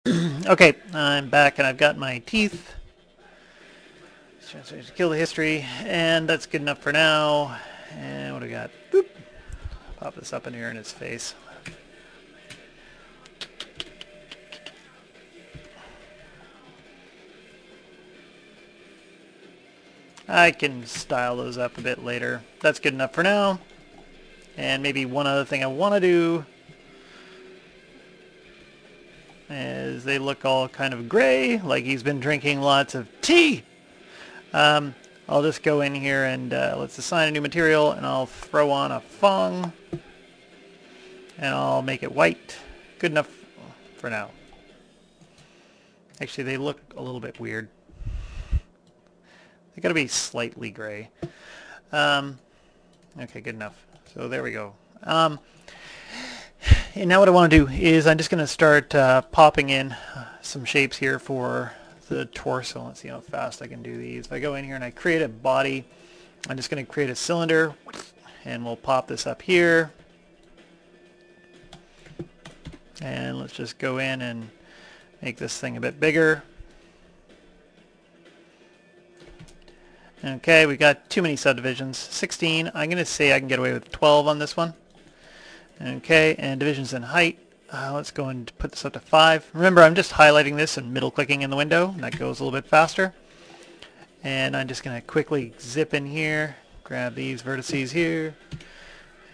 Okay, I'm back and I've got my teeth. To kill the history, and that's good enough for now. And what do we got? Boop. Pop this up in here in his face. I can style those up a bit later. That's good enough for now. And maybe one other thing I want to do is they look all kind of gray, like he's been drinking lots of tea. I'll just go in here and let's assign a new material, and I'll throw on a Fong, and I'll make it white. Good enough for now. Actually, they look a little bit weird. They gotta be slightly gray. Okay, good enough. So there we go. And now what I want to do is I'm just going to start popping in some shapes here for the torso. Let's see how fast I can do these. If I go in here and I create a body, I'm just going to create a cylinder, and we'll pop this up here. And let's just go in and make this thing a bit bigger. Okay, we got too many subdivisions. 16. I'm going to say I can get away with 12 on this one. Okay, and divisions in height. Let's go and put this up to 5. Remember, I'm just highlighting this and middle clicking in the window, and that goes a little bit faster. And I'm just going to quickly zip in here, grab these vertices here,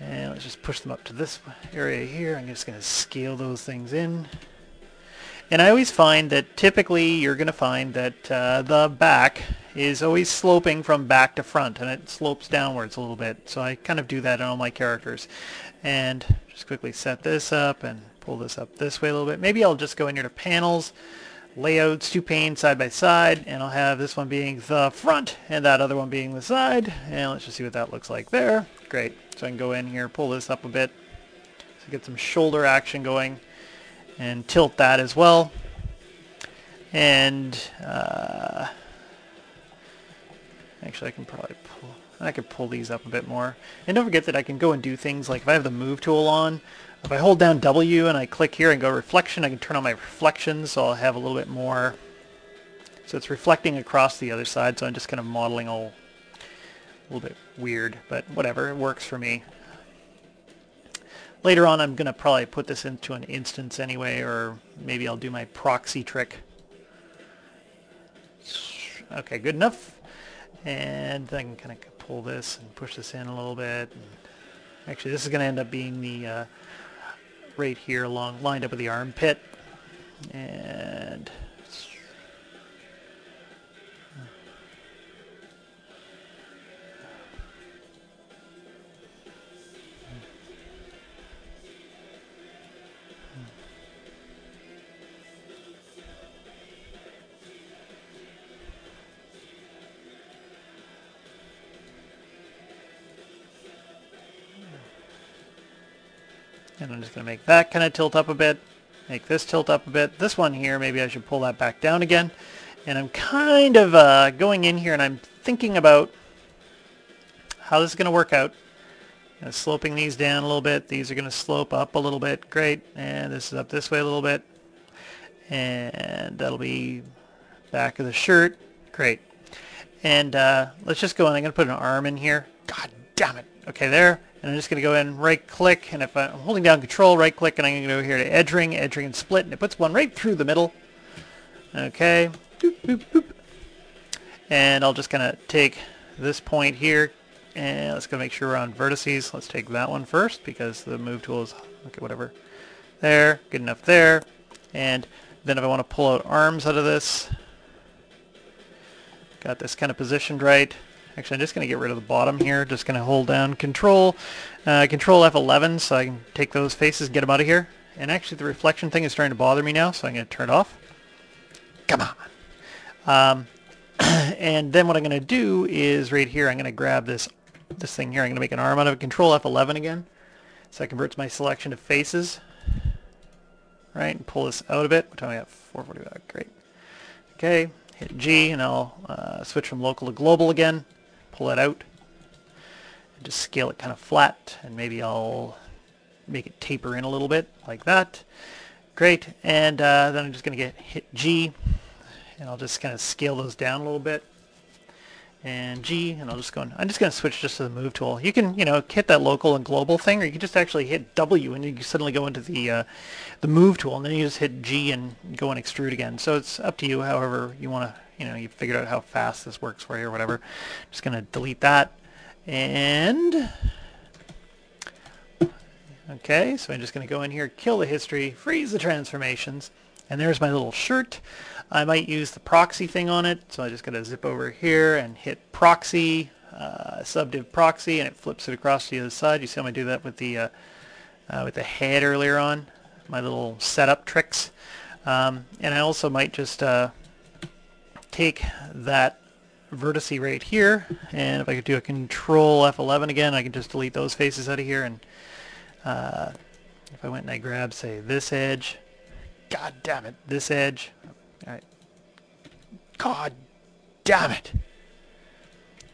and let's just push them up to this area here. I'm just going to scale those things in. And I always find that typically you're going to find that the back is always sloping from back to front, and it slopes downwards a little bit. So I kind of do that in all my characters. And just quickly set this up and pull this up this way a little bit. Maybe I'll just go in here to panels, layouts, 2 panes side by side, and I'll have this one being the front and that other one being the side. And let's just see what that looks like there. Great. So I can go in here, pull this up a bit, so get some shoulder action going, and tilt that as well. And actually I can pull these up a bit more. And don't forget that I can go and do things like if I have the move tool on, if I hold down W and I click here and go reflection, I can turn on my reflections, so I'll have a little bit more. So it's reflecting across the other side, so I'm just kind of modeling all a little bit weird, but whatever, it works for me. Later on I'm going to probably put this into an instance anyway, or maybe I'll do my proxy trick. Okay, good enough. And then I can kind of pull this and push this in a little bit. And actually, this is going to end up being the right here lined up with the armpit. And I'm just going to make that kind of tilt up a bit, make this tilt up a bit. This one here, maybe I should pull that back down again. And I'm kind of going in here and I'm thinking about how this is going to work out. Sloping these down a little bit. These are going to slope up a little bit. Great. And this is up this way a little bit. And that'll be back of the shirt. Great. And let's just go in. I'm going to put an arm in here. God damn it. Okay, there. And I'm just going to go in, right click, and if I'm holding down control, right click, and I'm going to go here to edge ring and split, and it puts one right through the middle. Okay. Boop, boop, boop. And I'll just kind of take this point here, and let's go make sure we're on vertices. Let's take that one first, because the move tool is, okay, whatever. There, good enough there. And then if I want to pull out arms out of this, got this kind of positioned right. Actually, I'm just going to get rid of the bottom here. Just going to hold down Control F11 so I can take those faces, get them out of here. And actually, the reflection thing is starting to bother me now, so I'm going to turn it off. Come on. And then what I'm going to do is right here, I'm going to grab this thing here. I'm going to make an arm out of it. Control F11 again. So that converts my selection to faces. Right, and pull this out a bit. What time we got? 4:45. Great. Okay, hit G, and I'll switch from local to global again. Pull it out. And just scale it kind of flat, and maybe I'll make it taper in a little bit, like that. Great, and then I'm just going to hit G, and I'll just kind of scale those down a little bit. And G, and I'm just going to switch just to the move tool. You can, hit that local and global thing, or you can just actually hit W and you can suddenly go into the move tool, and then you just hit G and go and extrude again. So it's up to you, however you want to, you figured out how fast this works for you or whatever. Just going to delete that, and okay, so I'm just going to go in here, kill the history, freeze the transformations, and there's my little shirt. I might use the proxy thing on it, so I just got to zip over here and hit proxy, subdiv proxy, and it flips it across to the other side. You see how I do that with the head earlier on, my little setup tricks. And I also might just take that vertice right here, and if I could do a Control F11 again, I can just delete those faces out of here. And if I went and I grabbed, say, this edge, god damn it, this edge. All right. God damn it.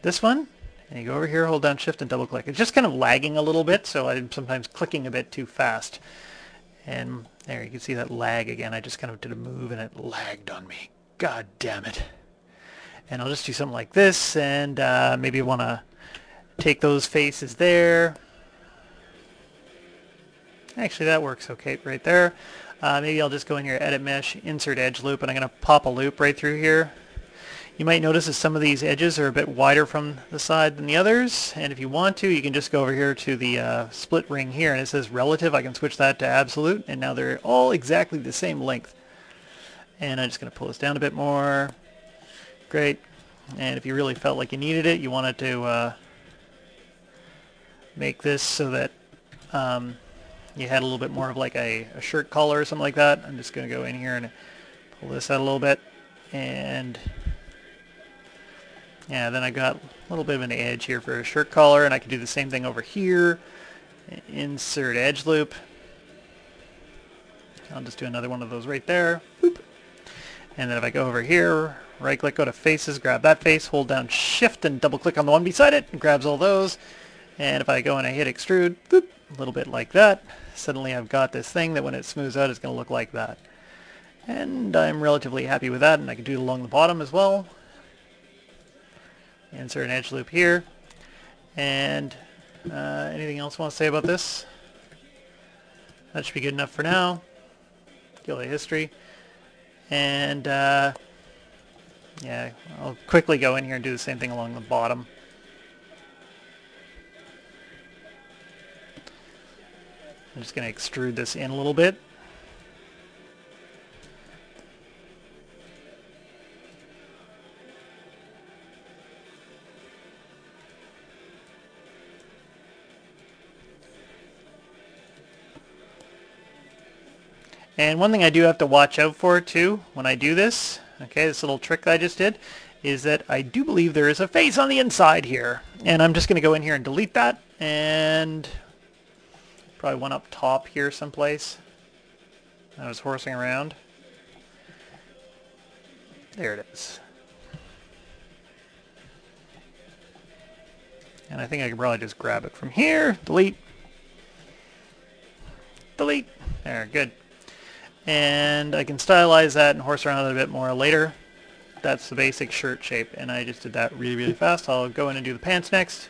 This one, and you go over here, hold down Shift and double click. It's just kind of lagging a little bit, so I'm sometimes clicking a bit too fast. And there, you can see that lag again. I just kind of did a move and it lagged on me. God damn it. And I'll just do something like this, and maybe I want to take those faces there. Actually, that works okay right there. Maybe I'll just go in here, Edit Mesh, Insert Edge Loop, and I'm going to pop a loop right through here. You might notice that some of these edges are a bit wider from the side than the others, and if you want to, you can just go over here to the split ring here, and it says Relative. I can switch that to Absolute, and now they're all exactly the same length. And I'm just going to pull this down a bit more. Great. And if you really felt like you needed it, you wanted to make this so that you had a little bit more of like a shirt collar or something like that. I'm just going to go in here and pull this out a little bit, and yeah, then I got a little bit of an edge here for a shirt collar, and I can do the same thing over here. Insert edge loop. I'll just do another one of those right there. Boop. And then if I go over here, right click, go to faces, grab that face, hold down Shift and double click on the one beside it, and grabs all those. And if I go and I hit extrude, boop, a little bit like that, suddenly I've got this thing that when it smooths out is going to look like that. And I'm relatively happy with that, and I can do it along the bottom as well. Insert an edge loop here. And anything else I want to say about this? That should be good enough for now. Kill the history. And yeah, I'll quickly go in here and do the same thing along the bottom. I'm just going to extrude this in a little bit. And one thing I do have to watch out for too when I do this, okay, this little trick that I just did, is that I do believe there is a face on the inside here. And I'm just going to go in here and delete that, and probably one up top here someplace. I was horsing around. There it is. And I think I can probably just grab it from here. Delete. Delete. There, good. And I can stylize that and horse around it a bit more later. That's the basic shirt shape, and I just did that really, really fast. I'll go in and do the pants next.